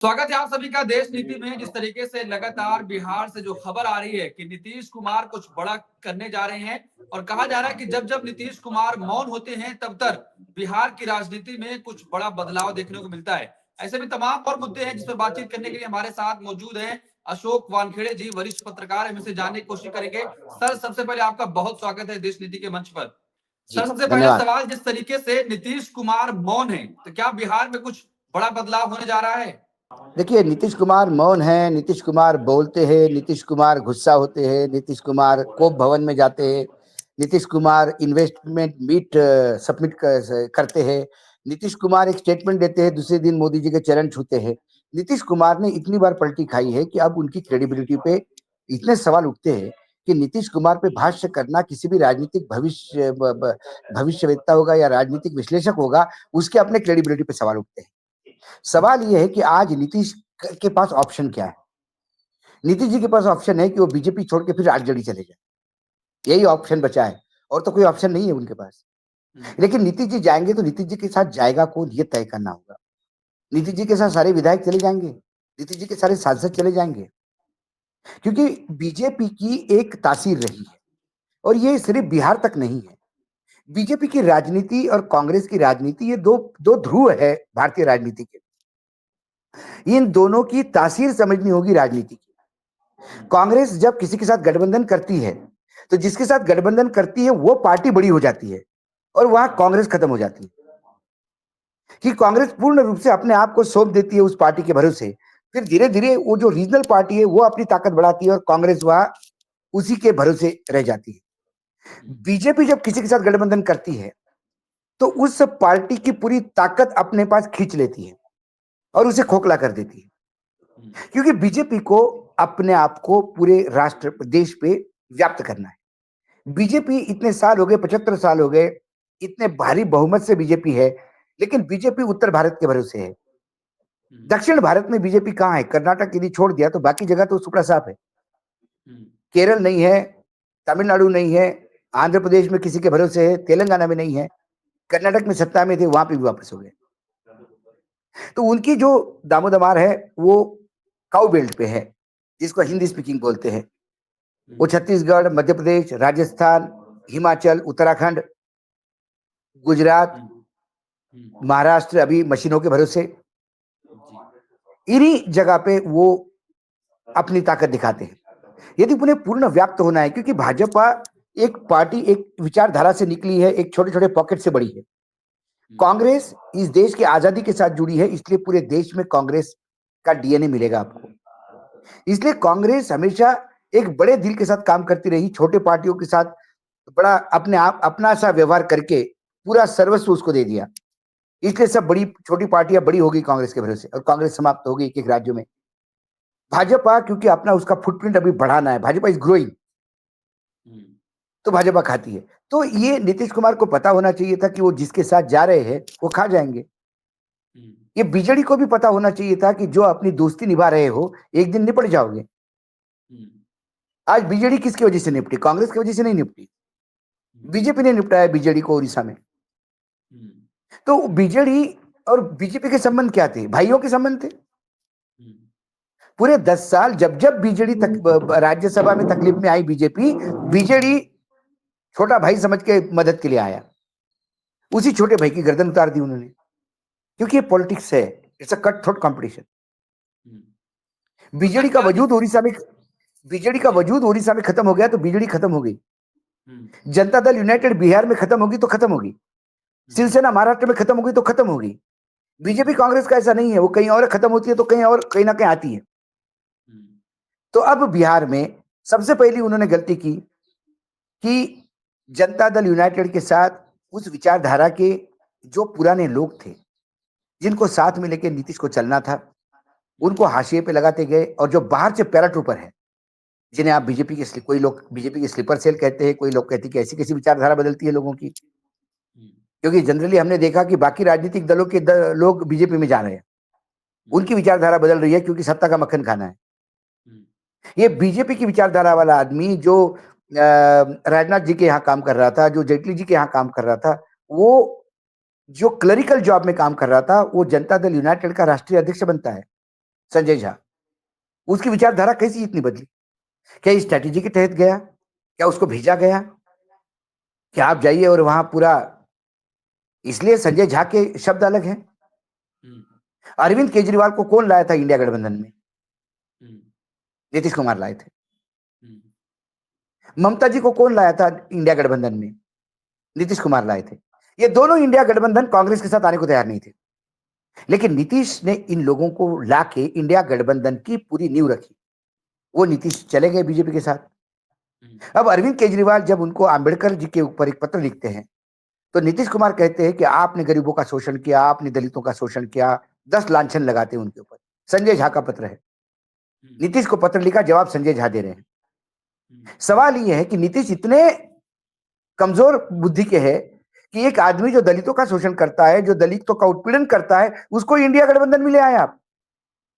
स्वागत है आप सभी का देश नीति में। जिस तरीके से लगातार बिहार से जो खबर आ रही है कि नीतीश कुमार कुछ बड़ा करने जा रहे हैं और कहा जा रहा है कि जब जब नीतीश कुमार मौन होते हैं तब तक बिहार की राजनीति में कुछ बड़ा बदलाव देखने को मिलता है। ऐसे भी तमाम और मुद्दे हैं जिस पर बातचीत करने के लिए हमारे साथ मौजूद हैं अशोक वानखेड़े जी, वरिष्ठ पत्रकार। हम इसे जानने की कोशिश करेंगे। सर, सबसे पहले आपका बहुत स्वागत है देश नीति के मंच पर। जी, सर, सबसे पहला धन्यवाद। सवाल, जिस तरीके से नीतीश कुमार मौन है तो क्या बिहार में कुछ बड़ा बदलाव होने जा रहा है? देखिए, नीतीश कुमार मौन हैं, नीतीश कुमार बोलते हैं, नीतीश कुमार गुस्सा होते हैं, नीतीश कुमार कोप भवन में जाते हैं, Nitish Kumar investment meet submit करते हैं, नीतीश कुमार एक स्टेटमेंट देते हैं, दूसरे दिन मोदी जी के चरण छूते हैं। नीतीश कुमार ने इतनी बार पलटी खाई है कि अब उनकी क्रेडिबिलिटी पे इतने सवाल उठते हैं कि नीतीश कुमार पे भाष्य करना किसी भी राजनीतिक भविष्यवेत्ता होगा या राजनीतिक विश्लेषक होगा, उसके अपने क्रेडिबिलिटी पे सवाल उठते हैं। सवाल ये है कि आज नीतीश के पास ऑप्शन क्या है। नीतीश जी के पास ऑप्शन है कि वो बीजेपी छोड़ के फिर आरजेडी चले जाए, यही ऑप्शन बचा है और तो कोई ऑप्शन नहीं है उनके पास। लेकिन नीतीश जी जाएंगे तो नीतीश जी के साथ जाएगा कौन, ये तय करना होगा। नीतीश जी के साथ सारे विधायक चले जाएंगे, नीतीश जी के सारे सांसद चले जाएंगे, क्योंकि बीजेपी की एक तासीर रही है और ये सिर्फ बिहार तक नहीं है। बीजेपी की राजनीति और कांग्रेस की राजनीति, ये दो दो ध्रुव है भारतीय राजनीति के। इन दोनों की तासीर समझनी होगी राजनीति की। कांग्रेस जब किसी के साथ गठबंधन करती है तो जिसके साथ गठबंधन करती है वो पार्टी बड़ी हो जाती है और वहां कांग्रेस खत्म हो जाती है, कि कांग्रेस पूर्ण रूप से अपने आप को सौंप देती है उस पार्टी के भरोसे। फिर धीरे धीरे वो जो रीजनल पार्टी है वो अपनी ताकत बढ़ाती है और कांग्रेस वहां उसी के भरोसे रह जाती है। बीजेपी जब किसी के साथ गठबंधन करती है तो उस पार्टी की पूरी ताकत अपने पास खींच लेती है और उसे खोखला कर देती है, क्योंकि बीजेपी को अपने आप को पूरे राष्ट्र देश पे व्याप्त करना है। बीजेपी इतने साल हो गए, 75 साल हो गए, इतने भारी बहुमत से बीजेपी है, लेकिन बीजेपी उत्तर भारत के भरोसे है। दक्षिण भारत में बीजेपी कहाँ है? कर्नाटक यदि छोड़ दिया तो बाकी जगह तो सुपड़ा साफ है। केरल नहीं है, तमिलनाडु नहीं है, आंध्र प्रदेश में किसी के भरोसे है, तेलंगाना में नहीं है, कर्नाटक में सत्ता में थे, वहां पे भी वापस हो गए। तो उनकी जो दामोदमार है वो काउ बेल्ट पे है, जिसको हिंदी स्पीकिंग बोलते हैं। वो छत्तीसगढ़, मध्य प्रदेश, राजस्थान, हिमाचल, उत्तराखंड, गुजरात, महाराष्ट्र अभी मशीनों के भरोसे, इन्हीं जगह पे वो अपनी ताकत दिखाते हैं। यदि उन्हें पूर्ण व्याप्त होना है, क्योंकि भाजपा एक पार्टी, एक विचारधारा से निकली है, एक छोटे छोटे पॉकेट से बड़ी है। कांग्रेस इस देश की आजादी के साथ जुड़ी है, इसलिए पूरे देश में कांग्रेस का डीएनए मिलेगा आपको। इसलिए कांग्रेस हमेशा एक बड़े दिल के साथ काम करती रही, छोटे पार्टियों के साथ बड़ा अपने आप अपना सा व्यवहार करके पूरा सर्वस्व उसको दे दिया। इसलिए सब बड़ी छोटी पार्टियां बड़ी हो गई कांग्रेस के भरोसे और कांग्रेस समाप्त हो गई एक एक राज्यों में। भाजपा क्योंकि अपना उसका फुटप्रिंट अभी बढ़ाना है, भाजपा इज ग्रोइंग, तो भाजपा खाती है। तो ये नीतीश कुमार को पता होना चाहिए था कि वो जिसके साथ जा रहे हैं वो खा जाएंगे। ये बीजेडी को भी पता होना चाहिए था कि जो अपनी दोस्ती निभा रहे हो एक दिन निपट जाओगे। आज बीजेडी किसकी वजह से निपटी? कांग्रेस की वजह से नहीं निपटी, बीजेपी ने निपटाया बीजेडी को उड़ीसा में। तो बीजेडी और बीजेपी के संबंध क्या थे? भाइयों के संबंध थे। पूरे 10 साल जब जब बीजेडी राज्यसभा में तकलीफ में आई बीजेडी छोटा भाई समझ के मदद के लिए आया, उसी छोटे भाई की गर्दन उतार दी उन्होंने, क्योंकि ये पॉलिटिक्स है, it's a cut throat competition. BJD का वजूद उड़ीसा में खत्म हो गया तो बीजेडी खत्म हो गई। जनता दल यूनाइटेड बिहार में खत्म होगी तो खत्म होगी, शिवसेना महाराष्ट्र में खत्म होगी तो खत्म होगी। बीजेपी कांग्रेस का ऐसा नहीं है, वो कहीं और खत्म होती है तो कहीं और कहीं ना कहीं आती है। तो अब बिहार में सबसे पहली उन्होंने गलती की कि जनता दल यूनाइटेड के साथ उस विचारधारा के जो पुराने लोग थे, जिनको साथ में लेके नीतीश को चलना था, उनको हाशिए पे लगाते गए। और जो बाहर से पैराट्रूपर है, जिन्हें आप बीजेपी के, कोई लोग बीजेपी के स्लीपर सेल कहते हैं, कोई लोग कहते हैं कि ऐसी कैसी विचारधारा बदलती है लोगों की, क्योंकि जनरली हमने देखा कि बाकी राजनीतिक दलों के लोग बीजेपी में जा रहे हैं, उनकी विचारधारा बदल रही है क्योंकि सत्ता का मक्खन खाना है। ये बीजेपी की विचारधारा वाला आदमी जो राजनाथ जी के यहाँ काम कर रहा था, जो जेटली जी के यहाँ काम कर रहा था, वो जो क्लरिकल जॉब में काम कर रहा था, वो जनता दल यूनाइटेड का राष्ट्रीय अध्यक्ष बनता है। संजय झा। उसकी विचारधारा कैसी इतनी बदली? क्या ये स्ट्रैटेजी के तहत गया? क्या उसको भेजा गया कि आप जाइए और वहां पूरा? इसलिए संजय झा के शब्द अलग हैं। हम्म, अरविंद केजरीवाल को कौन लाया था इंडिया गठबंधन में? हम्म, नीतीश कुमार लाए थे। हम्म, ममता जी को कौन लाया था इंडिया गठबंधन में? नीतीश कुमार लाए थे। ये दोनों इंडिया गठबंधन कांग्रेस के साथ आने को तैयार नहीं थे, लेकिन नीतीश ने इन लोगों को लाके इंडिया गठबंधन की पूरी नींव रखी। वो नीतीश चले गए बीजेपी के साथ। हम्म, अब अरविंद केजरीवाल जब उनको आंबेडकर जी के ऊपर एक पत्र लिखते हैं, तो नीतीश कुमार कहते हैं कि आपने गरीबों का शोषण किया, आपने दलितों का शोषण किया, 10 लांछन लगाते हैं उनके ऊपर। संजय झा का पत्र है। हम्म, नीतीश को पत्र लिखा, जवाब संजय झा दे रहे हैं। हम्म, सवाल ये है कि नीतीश इतने कमजोर बुद्धि के हैं कि एक आदमी जो दलितों का शोषण करता है, जो दलितों का उत्पीड़न करता है, उसको इंडिया गठबंधन में ले आए आप।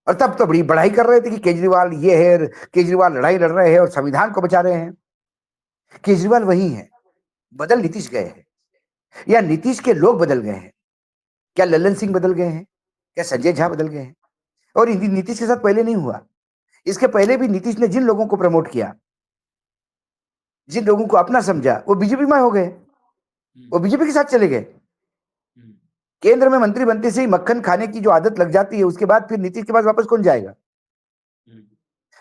और तब तो बड़ी बढ़ाई कर रहे थे कि केजरीवाल ये है, केजरीवाल लड़ाई लड़ रहे हैं और संविधान को बचा रहे हैं। केजरीवाल वही है, बदल नीतीश गए हैं, या नीतीश के लोग बदल गए हैं? क्या लल्लन सिंह बदल गए हैं? क्या संजय झा बदल गए हैं? और नीतीश के साथ पहले नहीं हुआ। इसके पहले भी नीतीश ने जिन लोगों को प्रमोट किया, जिन लोगों को अपना समझा, वो बीजेपी में हो गए, वो बीजेपी के साथ चले गए। हम्म, केंद्र में मंत्री बनते से ही मक्खन खाने की जो आदत लग जाती है, उसके बाद फिर नीतीश के पास वापस कौन जाएगा? हम्म,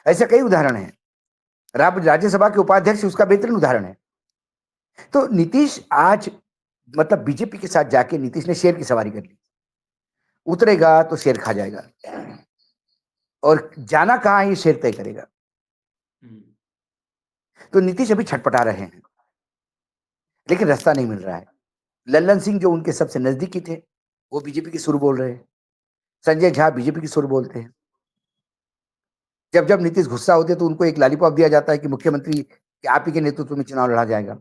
ऐसे कई उदाहरण हैं। राज्यसभा के उपाध्यक्ष उसका बेहतरीन उदाहरण है। तो नीतीश आज मतलब बीजेपी के साथ जाके नीतीश ने शेर की सवारी कर ली। उतरेगा तो शेर खा जाएगा, और जाना कहां ये शेर तय करेगा। हम्म, तो नीतीश अभी छटपटा रहे हैं, लेकिन रास्ता नहीं मिल रहा है। लल्लन सिंह जो उनके सबसे नजदीकी थे, वो बीजेपी की सुर बोल रहे हैं। संजय झा बीजेपी की सुर बोलते हैं। जब जब नीतीश गुस्सा होते हैं तो उनको एक लॉलीपॉप दिया जाता है कि मुख्यमंत्री कि आप ही के नेतृत्व में चुनाव लड़ा जाएगा।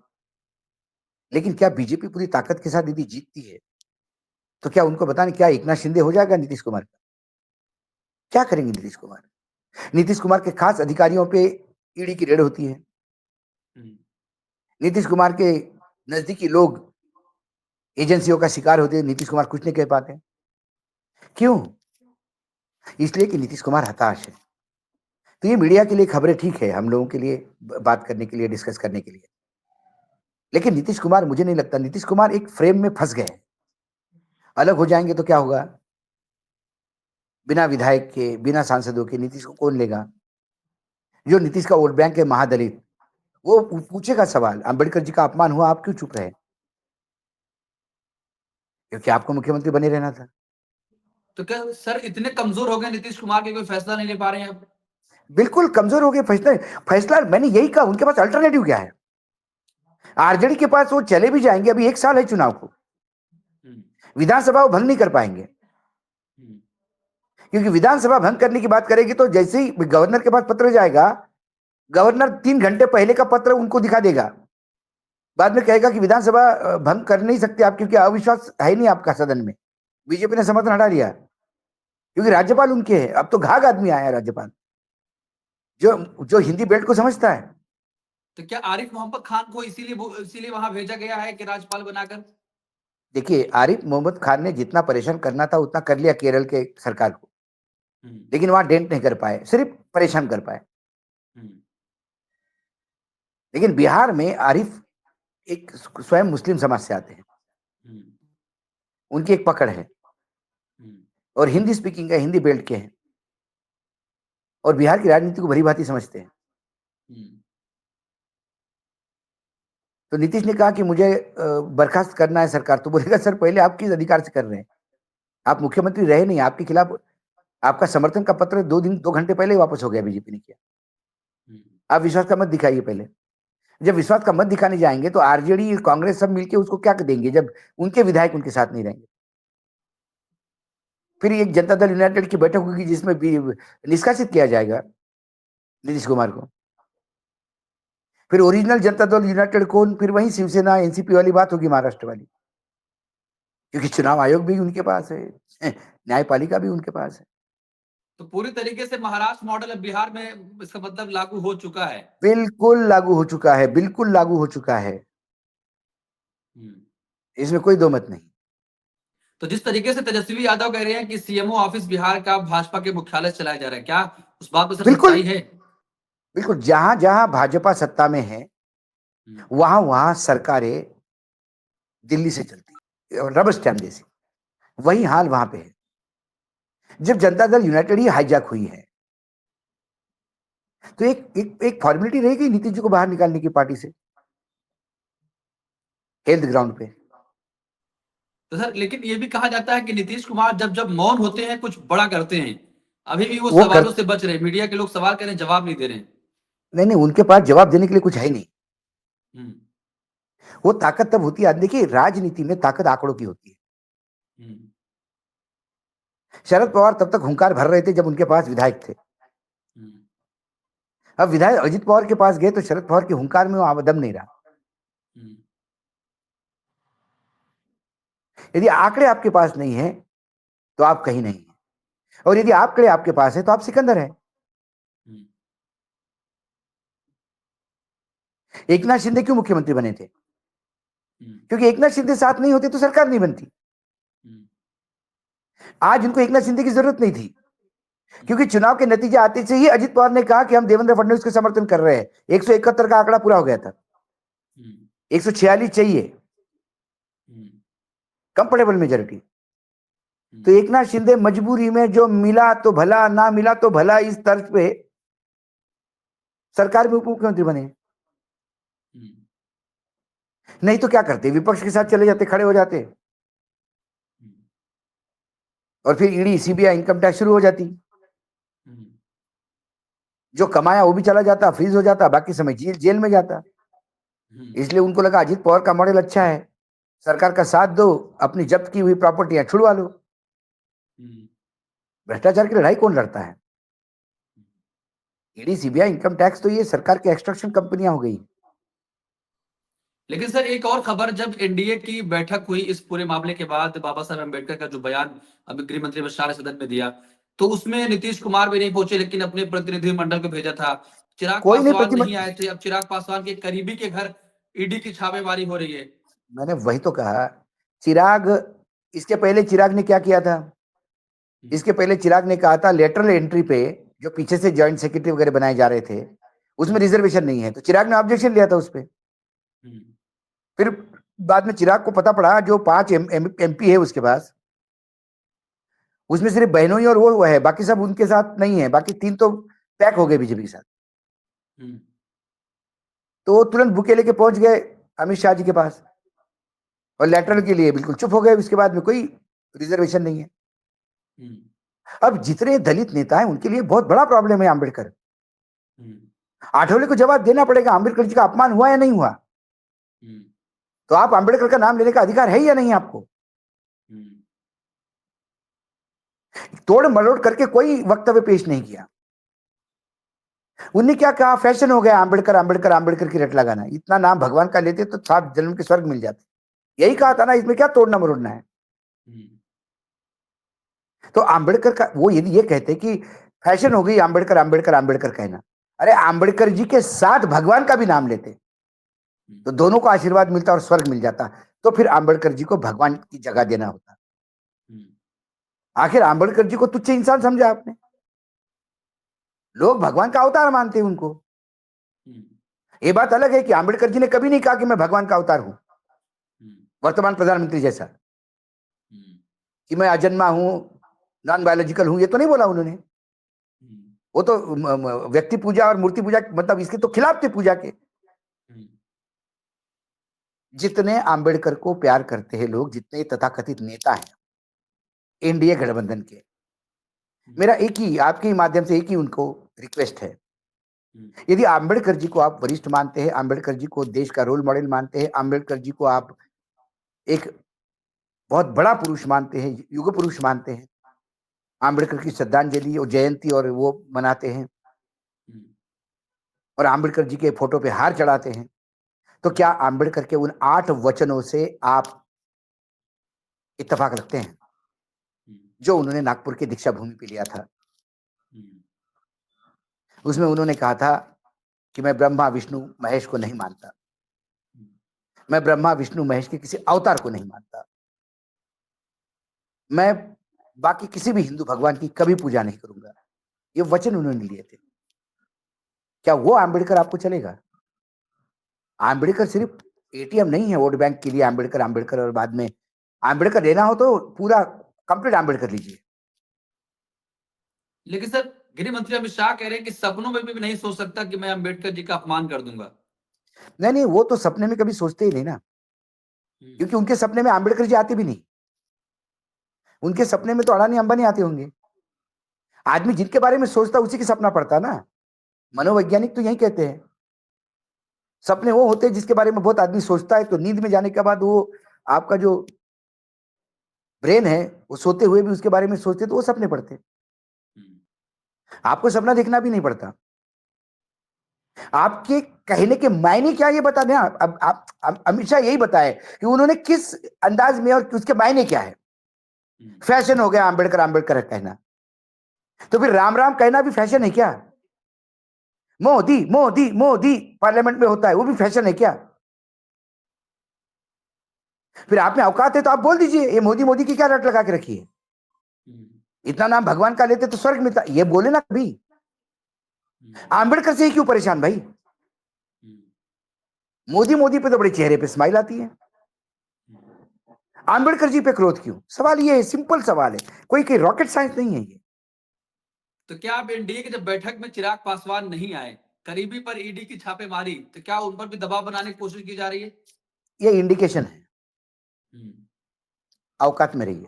लेकिन क्या बीजेपी पूरी ताकत के साथ यदि जीतती है, तो क्या उनको बताने, क्या एकनाथ शिंदे हो जाएगा नीतीश कुमार का? क्या करेंगे नीतीश कुमार? नीतीश कुमार के खास अधिकारियों पे ईडी की रेड होती है। हम्म, नीतीश कुमार के नजदीकी लोग एजेंसियों का शिकार होते हैं, नीतीश कुमार कुछ नहीं कह पाते। क्यों? इसलिए कि नीतीश कुमार हताश है। तो ये मीडिया के लिए खबरें ठीक है, हम लोगों के लिए बात करने के लिए, डिस्कस करने के लिए। लेकिन नीतीश कुमार, मुझे नहीं लगता, नीतीश कुमार एक फ्रेम में फंस गए हैं। अलग हो जाएंगे तो क्या होगा? बिना विधायक के, बिना सांसदों के नीतीश को कौन लेगा? जो नीतीश का वोट बैंक है महादलित, वो पूछेगा सवाल, अंबेडकर जी का अपमान हुआ, आप क्यों चुप रहे? क्योंकि आपको मुख्यमंत्री बने रहना था। तो क्या सर इतने कमजोर हो गए नीतीश कुमार के, कोई फैसला नहीं ले पा रहे हैं अब? बिल्कुल कमजोर हो गए। फैसला फैसला मैंने यही कहा, उनके पास अल्टरनेटिव क्या है? आरजेडी के पास वो चले भी जाएंगे, अभी 1 साल है चुनाव को, हम्म, विधानसभा वो भंग नहीं कर पाएंगे। हम्म, क्योंकि विधानसभा भंग करने की बात करेगी तो जैसे ही गवर्नर के पास पत्र जाएगा, गवर्नर 3 घंटे पहले का पत्र उनको दिखा देगा। बाद में कहेगा कि विधानसभा भंग कर नहीं सकते आप, क्योंकि अविश्वास है नहीं आपका सदन में। बीजेपी ने समर्थन हटा लिया, क्योंकि राज्यपाल उनके हैं। अब तो घाघ आदमी आया है राज्यपाल, जो जो हिंदी बेल्ट को समझता है। तो क्या आरिफ मोहम्मद खान को इसीलिए वहां भेजा गया है कि राज्यपाल बनाकर? देखिए, आरिफ मोहम्मद खान ने जितना परेशान करना था उतना कर लिया केरल के सरकार को, हम्म, लेकिन वहां डेंट नहीं कर पाए, सिर्फ परेशान कर पाए। हम्म, लेकिन बिहार में आरिफ एक स्वयं मुस्लिम समाज से आते हैं, हम्म, उनकी एक पकड़ है, हम्म, और हिंदी स्पीकिंग है, हिंदी बेल्ट के हैं, और बिहार की राजनीति को भली भांति समझते हैं। हम्म, तो नीतीश ने कहा कि मुझे बर्खास्त करना है सरकार, तो बोलेगा सर पहले आप किस अधिकार से कर रहे हैं? आप मुख्यमंत्री रहे नहीं, आपके खिलाफ आपका समर्थन का पत्र 2 घंटे पहले ही वापस हो गया, बीजेपी ने किया। हम्म, आप विश्वास का मत दिखाइए पहले। जब विश्वास का मत दिखाने जाएंगे तो आरजेडी कांग्रेस सब मिलके उसको क्या देंगे, जब उनके विधायक उनके साथ नहीं रहेंगे? फिर एक जनता दल यूनाइटेड की बैठक होगी जिसमें भी निष्कासित किया जाएगा नीतीश कुमार को। फिर ओरिजिनल जनता दल यूनाइटेड कौन? फिर वही शिवसेना एनसीपी वाली बात होगी, महाराष्ट्र वाली, क्योंकि चुनाव आयोग भी उनके पास है, न्यायपालिका भी उनके पास है। तो पूरी तरीके से महाराष्ट्र मॉडल अब बिहार में इसका मतलब लागू हो चुका है। बिल्कुल लागू हो चुका है, बिल्कुल लागू हो चुका है, हम्म, इसमें कोई दो मत नहीं। तो जिस तरीके से तेजस्वी यादव कह रहे हैं कि सीएमओ ऑफिस बिहार का भाजपा के मुख्यालय से चलाया जा रहा है, क्या उस बात में सर बिल्कुल सच्चाई है? बिल्कुल, जहां जहां भाजपा सत्ता में है हम्म, वहां वहां सरकारें दिल्ली से चलती है, रबर स्टैम्प जैसी। वही हाल वहां पे है। जब जनता दल यूनाइटेड ही हाईजैक हुई है तो एक फॉर्मेलिटी रहेगी नीतीश जी को बाहर निकालने की पार्टी से, हेल्थ ग्राउंड पे। तो सर लेकिन ये भी कहा जाता है कि नीतीश कुमार जब जब मौन होते हैं कुछ बड़ा करते हैं। अभी भी वो वो कर सवालों से बच रहे हैं, मीडिया के लोग सवाल कर रहे हैं, जवाब नहीं दे रहे हैं। नहीं नहीं, उनके पास जवाब देने के लिए कुछ है ही नहीं। हम्म, वो ताकत तब होती है, देखिए राजनीति में ताकत आंकड़ों की होती है। हम्म, शरद पवार तब तक हुंकार भर रहे थे जब उनके पास विधायक थे। हम्म, अब विधायक अजित पवार के पास गए तो शरद पवार के हुंकार में वो दम नहीं रहा। हम्म, यदि आंकड़े आपके पास नहीं है तो आप कहीं नहीं है, और यदि आंकड़े आपके पास है तो आप सिकंदर है। हम्म, एकनाथ शिंदे क्यों मुख्यमंत्री बने थे? हम्म, क्योंकि एकनाथ शिंदे साथ नहीं होते तो सरकार नहीं बनती। हम्म, आज उनको एकनाथ शिंदे की जरूरत नहीं थी, हम्म, क्योंकि चुनाव के नतीजे आते से ही अजित पवार ने कहा कि हम देवेंद्र फडणवीस को समर्थन कर रहे हैं। 171 का आंकड़ा पूरा हो गया था, हम्म, 146 चाहिए, हम्म, कंफर्टेबल मेजोरिटी। तो हम्म, एकनाथ शिंदे मजबूरी में जो मिला तो भला, ना मिला तो भला, इस तर्ज पे सरकार में उप मुख्यमंत्री बने। हम्म, नहीं तो क्या करते, विपक्ष के साथ चले जाते, खड़े हो जाते, हम्म, और फिर ईडी सीबीआई इनकम टैक्स शुरू हो जाती। हम्म, जो कमाया वो भी चला जाता, फ्रीज हो जाता, बाकी समय जेल जेल में जाता। हम्म, इसलिए उनको लगा अजित पवार का मॉडल अच्छा है, सरकार का साथ दो, अपनी जब्त की हुई प्रॉपर्टियां छुड़वा लो। हम्म, भ्रष्टाचार की लड़ाई कौन लड़ता है? ईडी सीबीआई इनकम टैक्स तो ये सरकार की एक्सट्रैक्शन कंपनियां हो गई। लेकिन सर एक और खबर, जब एनडीए की बैठक हुई इस पूरे मामले के बाद, बाबा साहब अम्बेडकर का जो बयान अभी गृह मंत्री अमित शाह ने सदन में दिया, तो उसमें नीतीश कुमार भी नहीं पहुंचे लेकिन अपने प्रतिनिधिमंडल को भेजा था। चिराग कोई नहीं पासवान नहीं प्रतिबंध। आए थे। अब चिराग पासवान के करीबी के घर ईडी की छापेमारी हो रही है। मैंने वही तो कहा, चिराग, इसके पहले चिराग ने क्या किया था? हम्म, इसके पहले चिराग ने कहा था लेटरल एंट्री पे जो पीछे से जॉइंट सेक्रेटरी वगैरह बनाए जा रहे थे उसमें हम्म, रिजर्वेशन नहीं है, तो चिराग ने ऑब्जेक्शन लिया था उस पर। हम्म, फिर बाद में चिराग को पता पड़ा जो 5 एमपी है उसके पास, उसमें सिर्फ बहनोई और वो है, बाकी सब उनके साथ नहीं है, बाकी 3 तो पैक हो गए बीजेपी के साथ। हम्म, तो वो तुरंत बुके लेके पहुंच गए अमित शाह जी के पास, और लेटरल के लिए बिल्कुल चुप हो गए। उसके बाद में कोई रिजर्वेशन नहीं है। हम्म, अब जितने दलित नेता हैं उनके लिए बहुत बड़ा प्रॉब्लम है आंबेडकर। हम्म, आठवले को जवाब देना पड़ेगा, आंबेडकर जी का अपमान हुआ या नहीं हुआ। हम्म, तो आप आंबेडकर का नाम लेने का अधिकार है या नहीं आपको? हम्म, तोड़ मरोड़ करके कोई वक्तव्य पेश नहीं किया। उनने क्या कहा, फैशन हो गया आंबेडकर आंबेडकर आंबेडकर की रट लगाना। इतना नाम भगवान का लेते तो साफ जन्म के स्वर्ग मिल जाते। यही कहा था ना, इसमें क्या तोड़ना मरोड़ना है? हम्म, तो आंबेडकर का वो यदि ये कहते कि फैशन हो गई आंबेडकर आंबेडकर आंबेडकर कहना, अरे आंबेडकर जी के साथ भगवान का भी नाम लेते तो दोनों को आशीर्वाद मिलता और स्वर्ग मिल जाता। तो फिर आंबेडकर जी को भगवान की जगह देना होता। हम्म, आखिर आंबेडकर जी को तुच्छ इंसान समझा आपने। लोग भगवान का अवतार मानते हैं उनको। हम्म, ये बात अलग है कि आंबेडकर जी ने कभी नहीं कहा कि मैं भगवान का अवतार हूं, हम्म, वर्तमान प्रधानमंत्री जैसा, हम्म, कि मैं अजन्मा हूं, नॉन बायोलॉजिकल हूं, ये तो नहीं बोला उन्होंने। हम्म, वो तो व्यक्ति पूजा और मूर्ति पूजा, मतलब इसके तो खिलाफ थे पूजा के। हम्म, जितने आंबेडकर को प्यार करते हैं लोग, जितने तथाकथित नेता हैं एनडीए गठबंधन के, हम्म, मेरा एक ही आपके ही माध्यम से एक ही उनको रिक्वेस्ट है। हम्म, यदि आंबेडकर जी को आप वरिष्ठ मानते हैं, आंबेडकर जी को देश का रोल मॉडल मानते हैं, आंबेडकर जी को आप एक बहुत बड़ा पुरुष मानते हैं, युग पुरुष मानते हैं, आंबेडकर की श्रद्धांजलि और जयंती और वो मनाते हैं, हम्म, और आंबेडकर जी के फोटो पे हार चढ़ाते हैं, तो क्या आंबेडकर के उन 8 वचनों से आप इत्तेफाक रखते हैं हम्म, जो उन्होंने नागपुर की दीक्षा भूमि पे लिया था? हम्म, उसमें उन्होंने कहा था कि मैं ब्रह्मा विष्णु महेश को नहीं मानता, हम्म, मैं ब्रह्मा विष्णु महेश के किसी अवतार को नहीं मानता, मैं बाकी किसी भी हिंदू भगवान की कभी पूजा नहीं करूंगा, ये वचन उन्होंने लिए थे। क्या वो आंबेडकर आपको चलेगा? आंबेडकर सिर्फ एटीएम नहीं है वोट बैंक के लिए, आंबेडकर आंबेडकर और बाद में आंबेडकर लेना हो तो पूरा कंप्लीट आंबेडकर लीजिए। लेकिन सर गृह मंत्री अमित शाह कह रहे हैं कि सपनों में भी नहीं सोच सकता कि मैं अम्बेडकर जी का अपमान कर दूंगा। नहीं नहीं, वो तो सपने में कभी सोचते ही नहीं ना, क्योंकि उनके सपने में आंबेडकर जी आते भी नहीं। उनके सपने में तो अडानी अंबानी आते होंगे। आदमी जिनके बारे में सोचता उसी के सपना पड़ता ना। मनोवैज्ञानिक तो यही कहते हैं, सपने वो होते हैं जिसके बारे में बहुत आदमी सोचता है, तो नींद में जाने के बाद वो आपका जो ब्रेन है वो सोते हुए भी उसके बारे में सोचते, तो वो सपने पड़ते। आपको सपना देखना भी नहीं पड़ता। आपके कहने के मायने क्या ये बता दें। अब आप अमित शाह यही बताए कि उन्होंने किस अंदाज में और उसके मायने क्या है। फैशन हो गया आंबेडकर आंबेडकर कहना, तो फिर राम राम कहना भी फैशन है क्या? मोदी मोदी मोदी पार्लियामेंट में होता है, वो भी फैशन है क्या? फिर आप में औकात है तो आप बोल दीजिए, ये मोदी मोदी की क्या रट लगा के रखी है? इतना नाम भगवान का लेते तो स्वर्ग मिलता, ये बोले ना कभी। आंबेडकर से ही क्यों परेशान भाई? मोदी मोदी पे तो बड़े चेहरे पे स्माइल आती है, आंबेडकर जी पे क्रोध क्यों? सवाल ये है, सिंपल सवाल है, कोई रॉकेट साइंस नहीं है ये। तो क्या आप एनडीए की जब बैठक में चिराग पासवान नहीं आए, करीबी पर ईडी की छापेमारी, तो क्या उन पर भी दबाव बनाने की कोशिश की जा रही है? ये इंडिकेशन है, औकात में रहिए।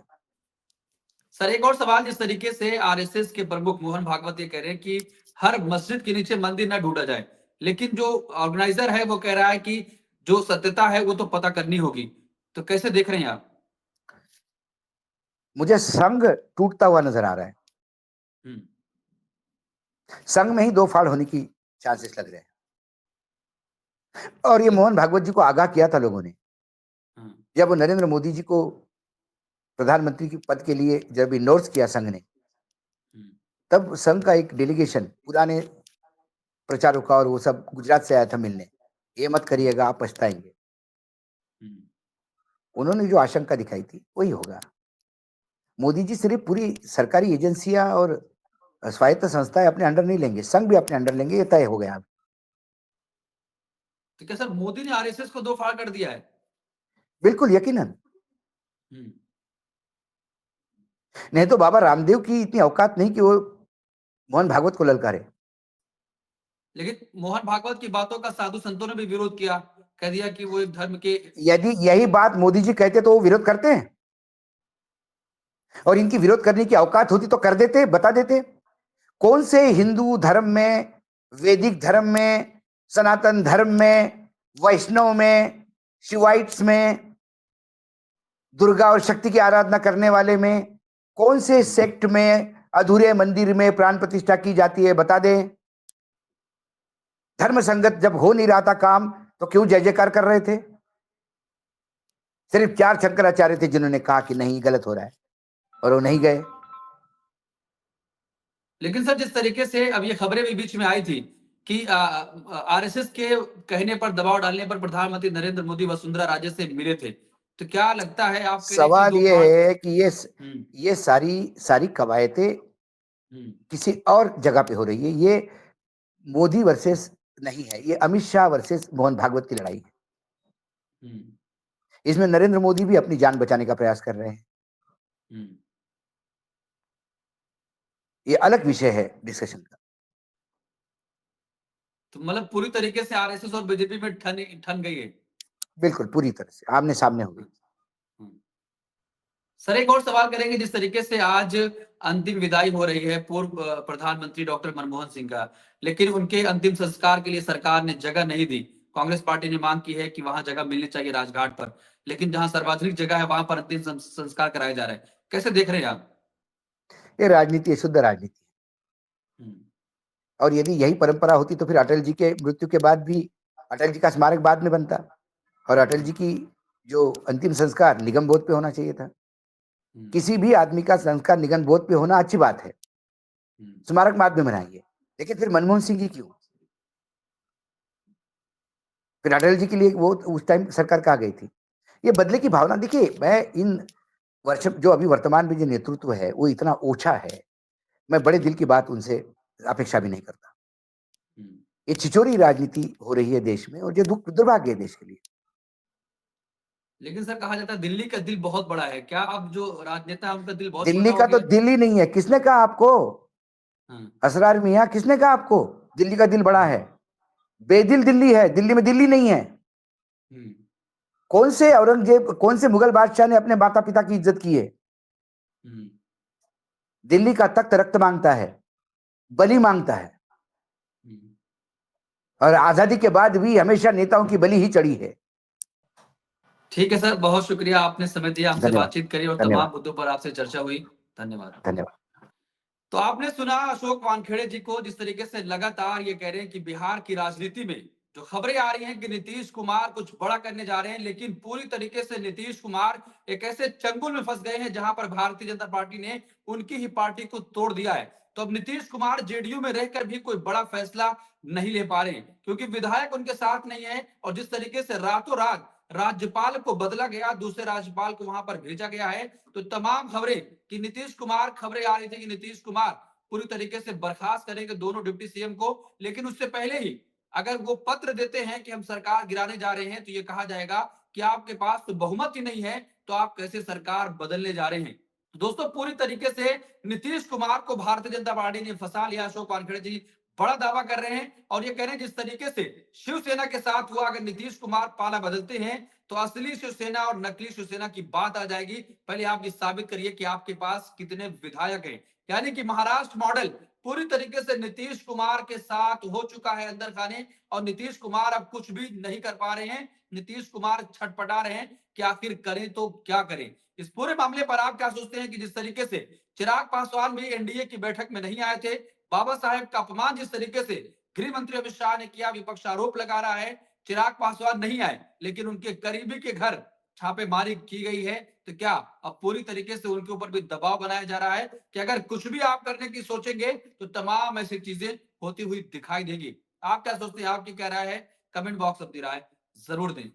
सर एक और सवाल, जिस तरीके से आरएसएस के प्रमुख मोहन भागवत ये कह रहे हैं कि हर मस्जिद के नीचे मंदिर ना ढूंढा जाए, लेकिन जो ऑर्गेनाइजर है वो कह रहा है कि जो सत्यता है वो तो पता करनी होगी, तो कैसे देख रहे हैं आप? मुझे संघ टूटता हुआ नजर आ रहा है। संघ में ही दो फाड़ होने की चांसेस लग रहे हैं, और ये मोहन भागवत जी को आगाह किया था लोगों ने, जब वो नरेंद्र मोदी जी को प्रधानमंत्री के पद के लिए जब इंडोर्स किया संघ ने, तब संघ का एक डेलीगेशन पुराने प्रचारों का और वो सब गुजरात से आया था मिलने। ये मत करिएगा, आप पछताएंगे। उन्होंने जो आशंका दिखाई थी वही होगा। मोदी जी सिर्फ पूरी सरकारी एजेंसियां और स्वायत्त संस्थाएं अपने अंडर नहीं लेंगे, संघ भी अपने अंडर लेंगे, ये तय हो गया। तो क्या सर मोदी ने आरएसएस को दो फाड़ कर दिया है? बिल्कुल यकीनन। नहीं तो बाबा रामदेव की इतनी औकात नहीं कि वो मोहन भागवत को ललकारे। लेकिन मोहन भागवत की बातों का साधु संतों ने भी विरोध किया, कह दिया कि वो एक धर्म के। यदि यही बात मोदी जी कहते तो वो विरोध करते हैं, और इनकी विरोध करने की औकात होती तो कर देते, बता देते। कौन से हिंदू धर्म में, वैदिक धर्म में, सनातन धर्म में, वैष्णव में, शिवाइट्स में, दुर्गा और शक्ति की आराधना करने वाले में, कौन से सेक्ट में अधूरे मंदिर में प्राण प्रतिष्ठा की जाती है, बता दें। धर्म संगत जब हो नहीं रहा था काम, तो क्यों जय जयकार कर रहे थे? सिर्फ 4 शंकराचार्य थे जिन्होंने कहा कि नहीं गलत हो रहा है, और वो नहीं गए। लेकिन सर जिस तरीके से अब ये खबरें भी बीच में आई थी कि आरएसएस के कहने पर, दबाव डालने पर प्रधानमंत्री नरेंद्र मोदी वसुंधरा राजे से मिले थे, तो क्या लगता है आपके लिए कि सवाल दो ये फाड़? है कि ये सारी कवायतें किसी और जगह पे हो रही है। ये मोदी वर्सेस नहीं है, ये अमित शाह वर्सेस मोहन भागवत की लड़ाई है। इसमें नरेंद्र मोदी भी अपनी जान बचाने का प्रयास कर रहे हैं। ये अलग विषय है डिस्कशन का। तो मतलब पूरी तरीके से आरएसएस और बीजेपी में ठन गई है। बिल्कुल पूरी तरह से आमने सामने हो गई। सर एक और सवाल करेंगे, जिस तरीके से आज अंतिम विदाई हो रही है पूर्व प्रधानमंत्री डॉक्टर मनमोहन सिंह का, लेकिन उनके अंतिम संस्कार के लिए सरकार ने जगह नहीं दी। कांग्रेस पार्टी ने मांग की है कि वहां जगह मिलनी चाहिए राजघाट पर, लेकिन जहां सार्वजनिक जगह है वहां पर अंतिम संस्कार कराया जा रहा है। कैसे देख रहे हैं आप? ये राजनीति है, शुद्ध राजनीति है। और यदि यही परंपरा होती तो फिर अटल जी के मृत्यु के बाद भी अटल जी का स्मारक बाद में बनता, और अटल जी की जो अंतिम संस्कार निगम बोध पे होना चाहिए था। किसी भी आदमी का संस्कार निगम बोध पे होना अच्छी बात है, स्मारक बाद में बनाइए। लेकिन फिर मनमोहन सिंह जी क्यों? फिर अटल जी के लिए वो उस टाइम सरकार कहाँ गई थी? ये बदले की भावना देखिए, मैं इन वर्ष जो अभी वर्तमान में जो नेतृत्व है वो इतना ओछा है, मैं बड़े दिल की बात उनसे अपेक्षा भी नहीं करता। हम्म। ये छिछोरी राजनीति हो रही है देश में और ये दुर्भाग्य है देश के लिए। लेकिन सर कहा जाता है दिल्ली का दिल बहुत बड़ा है, क्या अब जो राजनेता है उनका दिल बहुत दिल्ली छोटा हो का तो गया है? दिल ही नहीं है। किसने कहा आपको? हाँ। असरार मियां, किसने कहा आपको दिल्ली का दिल बड़ा है? बेदिल दिल्ली है, दिल्ली में दिल्ली नहीं है। हम्म। कौन से औरंगजेब, कौन से मुगल बादशाह ने अपने माता पिता की इज्जत की है? हम्म। दिल्ली का तख्त रक्त मांगता है, बलि मांगता है, हम्म। और आजादी के बाद भी हमेशा नेताओं की बलि ही चढ़ी है। ठीक है सर, बहुत शुक्रिया, आपने समय दिया, हमसे धन्यवाद। बातचीत करी और तमाम धन्यवाद। मुद्दों पर आपसे चर्चा हुई। धन्यवाद। धन्यवाद। तो आपने सुना अशोक वानखेड़े जी को, जिस तरीके से लगातार ये कह रहे हैं कि बिहार की राजनीति में जो खबरें आ रही हैं कि नीतीश कुमार कुछ बड़ा करने जा रहे हैं, लेकिन पूरी तरीके से नीतीश कुमार एक ऐसे चंगुल में फंस गए हैं जहां पर भारतीय जनता पार्टी ने उनकी ही पार्टी को तोड़ दिया है। तो अब नीतीश कुमार जेडीयू में रहकर भी कोई बड़ा फैसला नहीं ले पा रहे हैं, क्योंकि विधायक उनके साथ नहीं है। और जिस तरीके से रातों रात राज्यपाल को बदला गया, दूसरे राज्यपाल को वहां पर भेजा गया है, तो तमाम खबरें कि नीतीश कुमार, खबरें आ रही थी कि नीतीश कुमार पूरी तरीके से बर्खास्त करेंगे दोनों डिप्टी सीएम को। लेकिन उससे पहले ही अगर वो पत्र देते हैं कि हम सरकार गिराने जा रहे हैं, तो ये कहा जाएगा कि आपके पास तो बहुमत ही नहीं है, तो आप कैसे सरकार बदलने जा रहे हैं। तो दोस्तों पूरी तरीके से नीतीश कुमार को भारतीय जनता पार्टी ने फंसा लिया। अशोक वानखेड़े जी बड़ा दावा कर रहे हैं और ये कह रहे हैं जिस तरीके से शिवसेना के साथ हुआ, अगर नीतीश कुमार पाला बदलते हैं तो असली शिवसेना और नकली शिवसेना की बात आ जाएगी। पहले आप ये साबित करिए कि आपके पास कितने विधायक हैं। यानी कि महाराष्ट्र मॉडल पूरी तरीके से नीतीश कुमार के साथ हो चुका है अंदर खाने, और नीतीश कुमार अब कुछ भी नहीं कर पा रहे हैं। नीतीश कुमार छटपटा रहे हैं कि आखिर करें तो क्या करें। इस पूरे मामले पर आप क्या सोचते हैं कि जिस तरीके से चिराग पासवान भी एनडीए की बैठक में नहीं आए थे, बाबा साहेब का अपमान जिस तरीके से गृह मंत्री अमित शाह ने किया, विपक्ष आरोप लगा रहा है चिराग पासवान नहीं आए लेकिन उनके करीबी के घर छापेमारी की गई है, तो क्या अब पूरी तरीके से उनके ऊपर भी दबाव बनाया जा रहा है कि अगर कुछ भी आप करने की सोचेंगे तो तमाम ऐसी चीजें होती हुई दिखाई देगी। आप क्या सोचते हैं, आपकी क्या राय है? कमेंट बॉक्स अपनी राय जरूर दें।